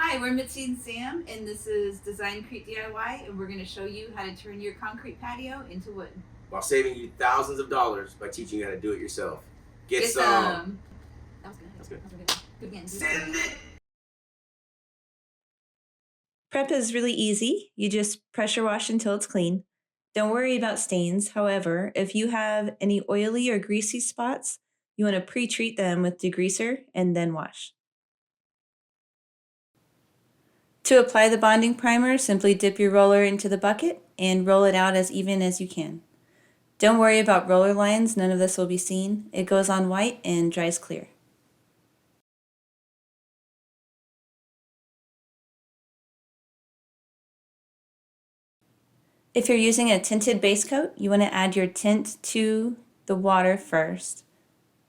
Hi, we're Mitzi and Sam, and this is Design Crete DIY, and we're going to show you how to turn your concrete patio into wood. While saving you thousands of dollars by teaching you how to do it yourself. Get some. That was good. That's good. Good again. Send it! Prep is really easy. You just pressure wash until it's clean. Don't worry about stains. However, if you have any oily or greasy spots, you want to pre-treat them with degreaser and then wash. To apply the bonding primer, simply dip your roller into the bucket and roll it out as even as you can. Don't worry about roller lines, none of this will be seen. It goes on white and dries clear. If you're using a tinted base coat, you want to add your tint to the water first.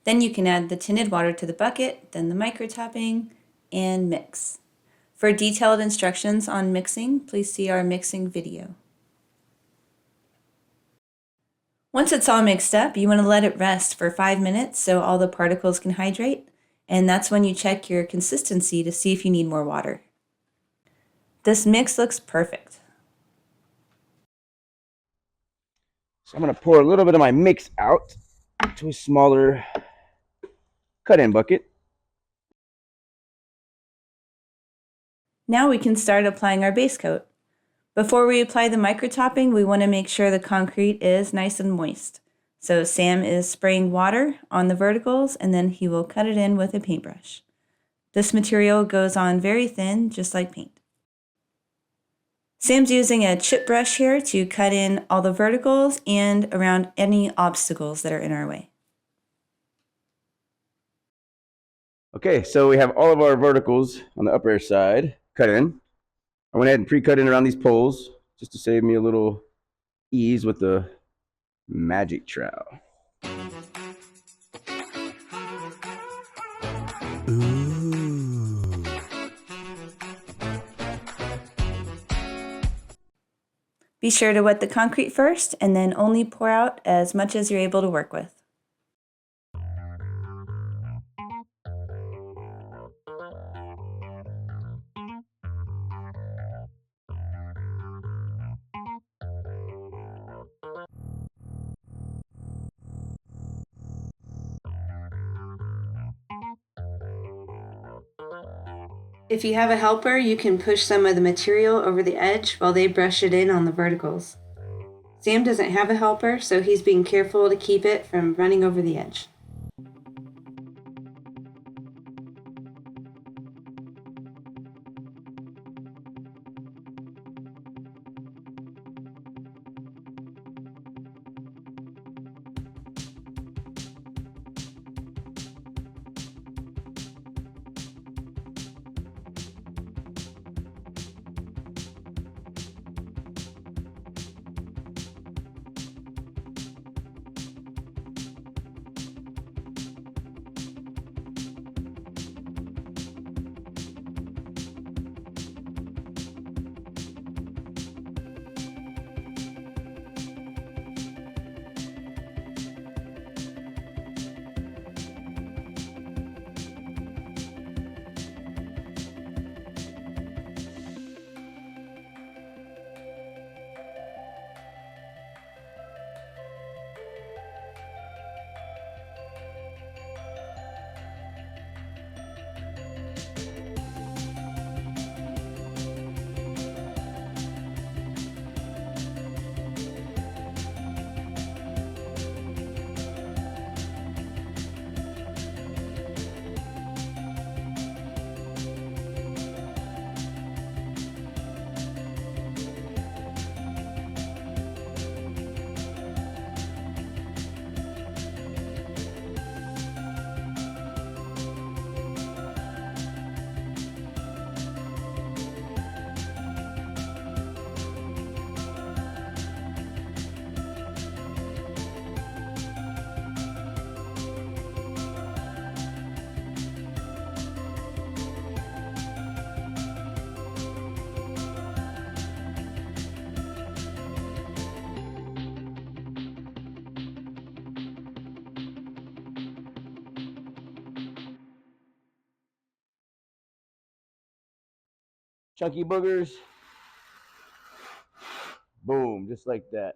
Then you can add the tinted water to the bucket, then the micro topping, and mix. For detailed instructions on mixing, please see our mixing video. Once it's all mixed up, you want to let it rest for 5 minutes so all the particles can hydrate, and that's when you check your consistency to see if you need more water. This mix looks perfect. So I'm going to pour a little bit of my mix out to a smaller cut-in bucket. Now we can start applying our base coat. Before we apply the micro topping, we want to make sure the concrete is nice and moist. So Sam is spraying water on the verticals and then he will cut it in with a paintbrush. This material goes on very thin, just like paint. Sam's using a chip brush here to cut in all the verticals and around any obstacles that are in our way. Okay, so we have all of our verticals on the upper side cut in. I went ahead and pre-cut in around these poles just to save me a little ease with the magic trowel. Be sure to wet the concrete first and then only pour out as much as you're able to work with. If you have a helper, you can push some of the material over the edge while they brush it in on the verticals. Sam doesn't have a helper, so he's being careful to keep it from running over the edge. chunky boogers. Boom, just like that.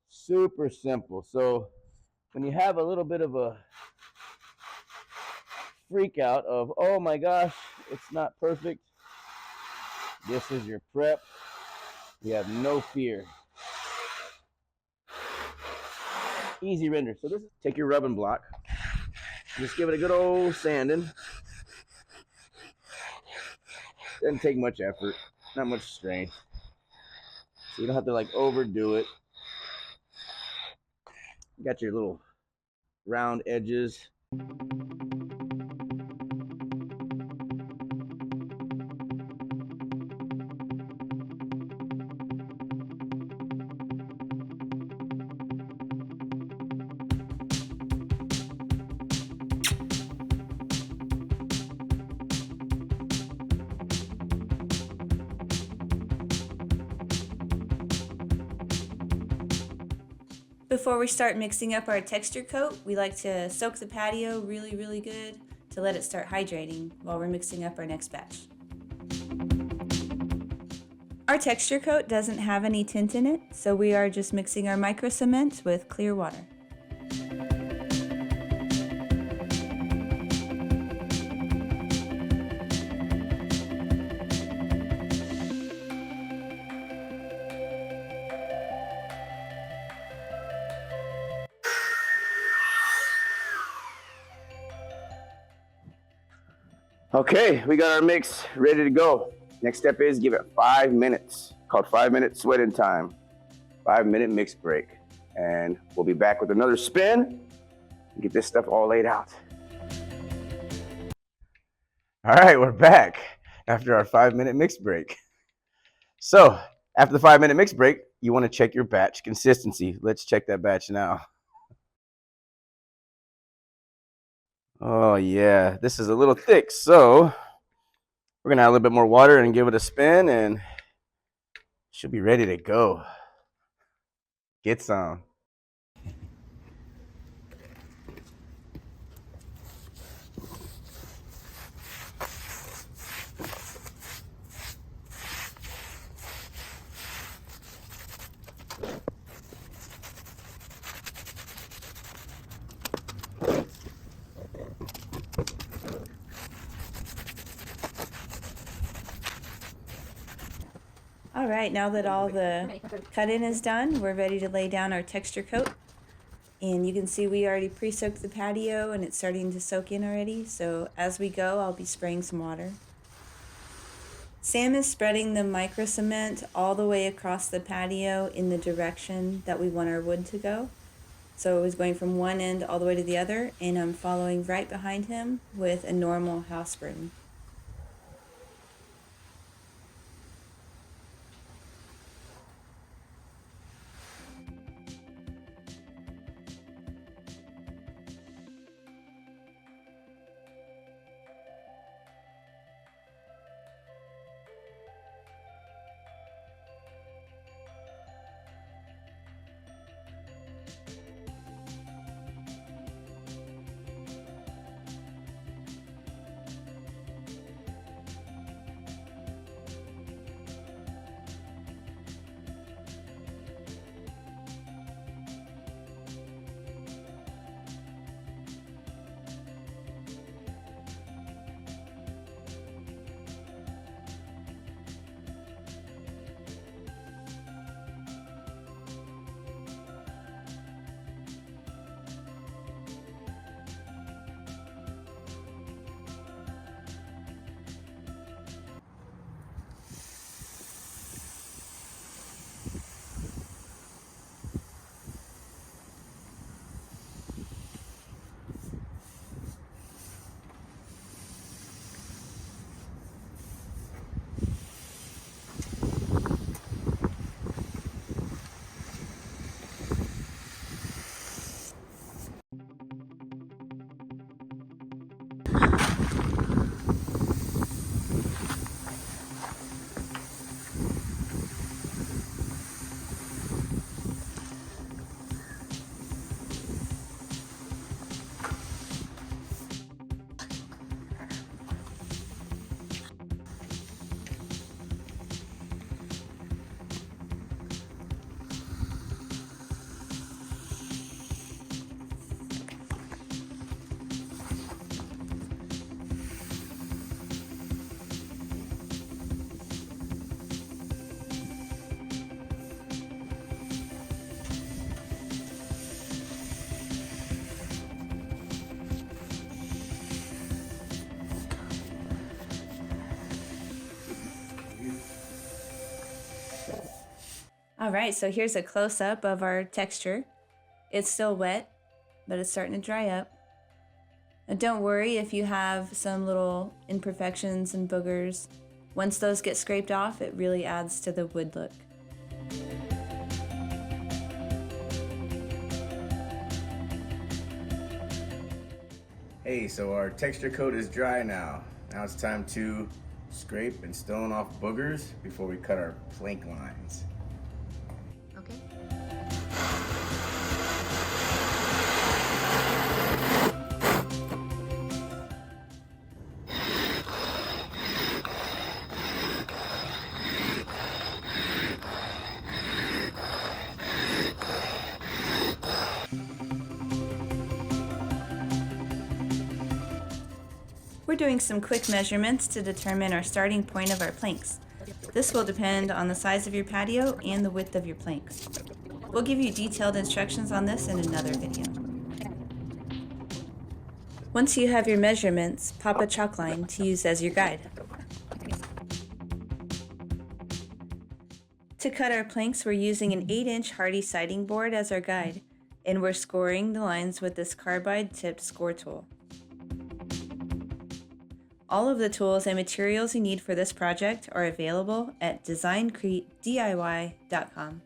Super simple. So when you have a little bit of a freak out of, oh my gosh, it's not perfect, this is your prep. You have no fear. Easy render. So this is, take your rubbing block, just give it a good old sanding. Doesn't take much effort, not much strength. So you don't have to like overdo it. You got your little round edges. Before we start mixing up our texture coat, we like to soak the patio really good to let it start hydrating while we're mixing up our next batch. Our texture coat doesn't have any tint in it, so we are just mixing our micro cement with clear water. Okay, we got our mix ready to go. Next step is give it 5 minutes, called 5-minute sweating time. 5-minute mix break. And we'll be back with another spin and get this stuff all laid out. All right, we're back after our 5-minute mix break. So after the 5-minute mix break, you want to check your batch consistency. Let's check that batch now. Oh yeah, this is a little thick, so we're gonna add a little bit more water and give it a spin, and should be ready to go. Get some. All right, now that all the cut-in is done, we're ready to lay down our texture coat. And you can see we already pre-soaked the patio and it's starting to soak in already. So as we go, I'll be spraying some water. Sam is spreading the micro cement all the way across the patio in the direction that we want our wood to go. So it was going from one end all the way to the other, and I'm following right behind him with a normal house broom. All right, so here's a close-up of our texture. It's still wet, but it's starting to dry up. And don't worry if you have some little imperfections and boogers. Once those get scraped off, it really adds to the wood look. Hey, so our texture coat is dry now. Now it's time to scrape and stone off boogers before we cut our plank lines. Okay. We're doing some quick measurements to determine our starting point of our planks. This will depend on the size of your patio and the width of your planks. We'll give you detailed instructions on this in another video. Once you have your measurements, pop a chalk line to use as your guide. To cut our planks, we're using an 8-inch Hardy siding board as our guide, and we're scoring the lines with this carbide-tipped score tool. All of the tools and materials you need for this project are available at designcretediy.com.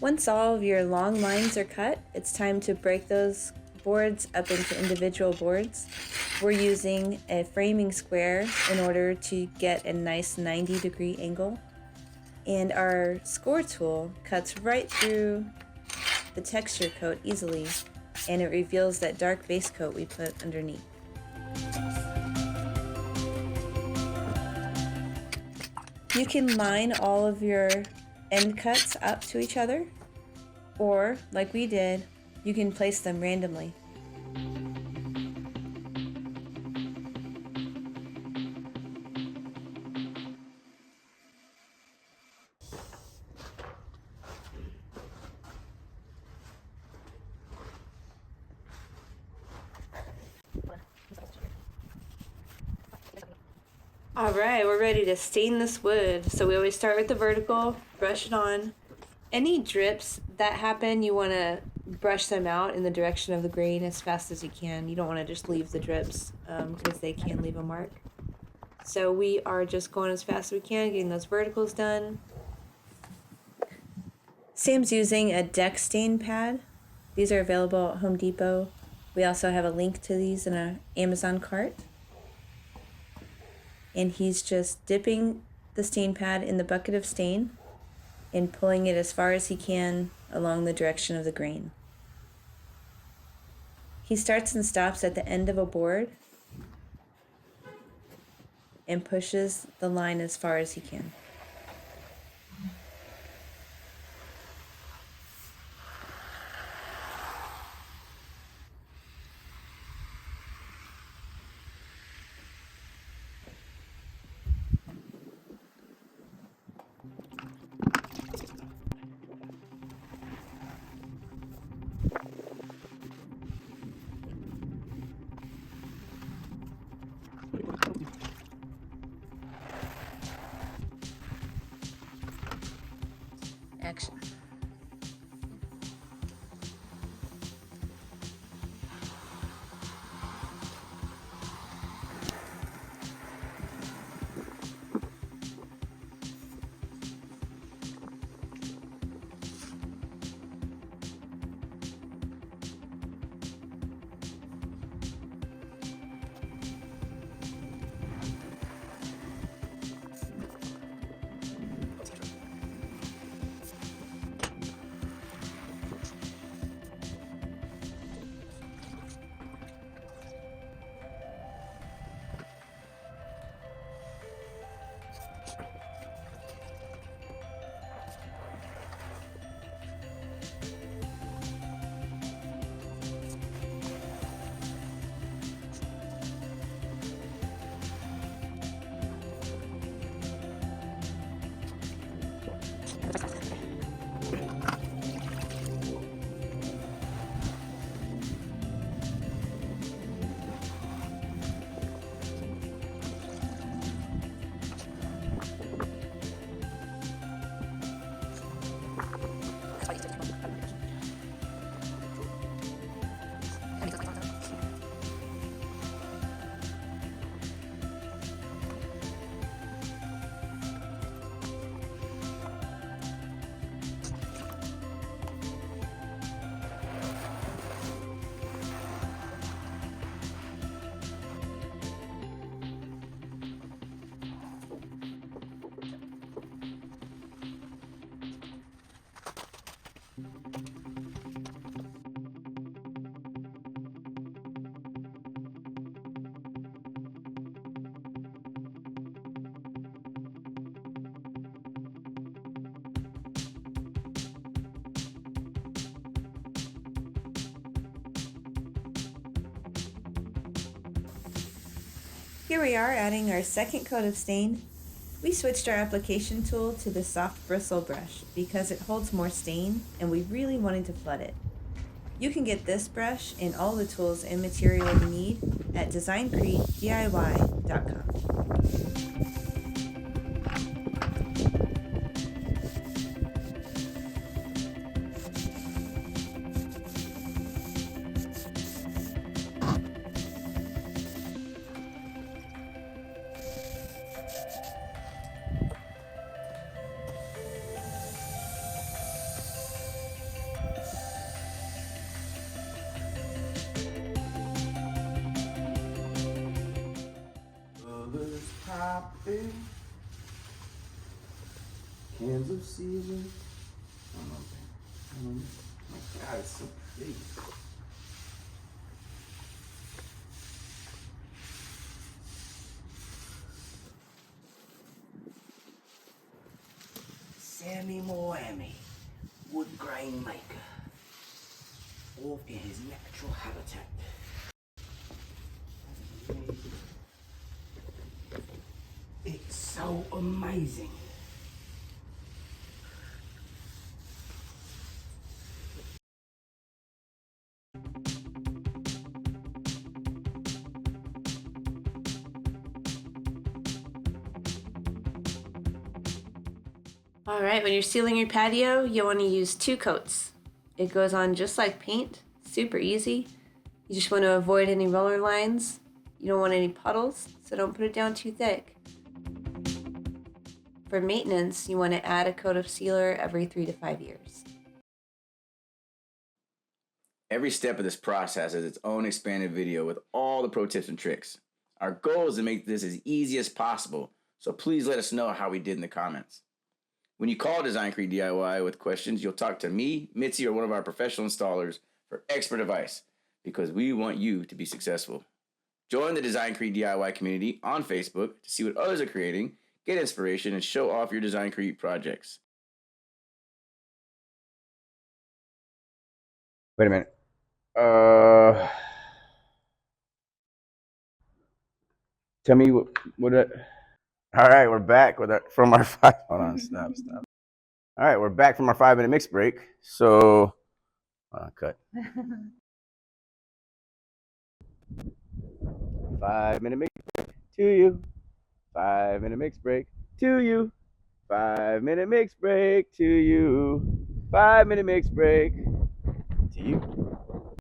Once all of your long lines are cut, it's time to break those boards up into individual boards. We're using a framing square in order to get a nice 90-degree angle. And our score tool cuts right through the texture coat easily, and it reveals that dark base coat we put underneath. You can line all of your end cuts up to each other, or like we did, you can place them randomly. All right, we're ready to stain this wood. So we always start with the vertical, brush it on. Any drips that happen, you want to brush them out in the direction of the grain as fast as you can. You don't want to just leave the drips because they can leave a mark. So we are just going as fast as we can, getting those verticals done. Sam's using a deck stain pad. These are available at Home Depot. We also have a link to these in an Amazon cart. And he's just dipping the stain pad in the bucket of stain and pulling it as far as he can along the direction of the grain. He starts and stops at the end of a board and pushes the line as far as he can. Here we are adding our second coat of stain. We switched our application tool to the soft bristle brush because it holds more stain and we really wanted to flood it. You can get this brush and all the tools and material you need at designcretediy.com. Bubbles popping, cans of season. Oh my God, it's so big. Sammy Moami, wood grain maker, off in his natural habitat. It's so amazing. All right, when you're sealing your patio, you want to use 2 coats. It goes on just like paint, super easy. You just want to avoid any roller lines. You don't want any puddles, so don't put it down too thick. For maintenance, you want to add a coat of sealer every 3 to 5 years. Every step of this process has its own expanded video with all the pro tips and tricks. Our goal is to make this as easy as possible, so please let us know how we did in the comments. When you call Designcrete DIY with questions, you'll talk to me, Mitzi, or one of our professional installers for expert advice because we want you to be successful. Join the Designcrete DIY community on Facebook to see what others are creating, get inspiration, and show off your Designcrete projects. Wait a minute. Tell me what all right, we're back with from our 5. Hold on, stop. All right, we're back from our 5-minute mix break. So, cut. 5-minute mix break to you. 5-minute mix break to you. 5-minute mix break to you. 5-minute mix break to you.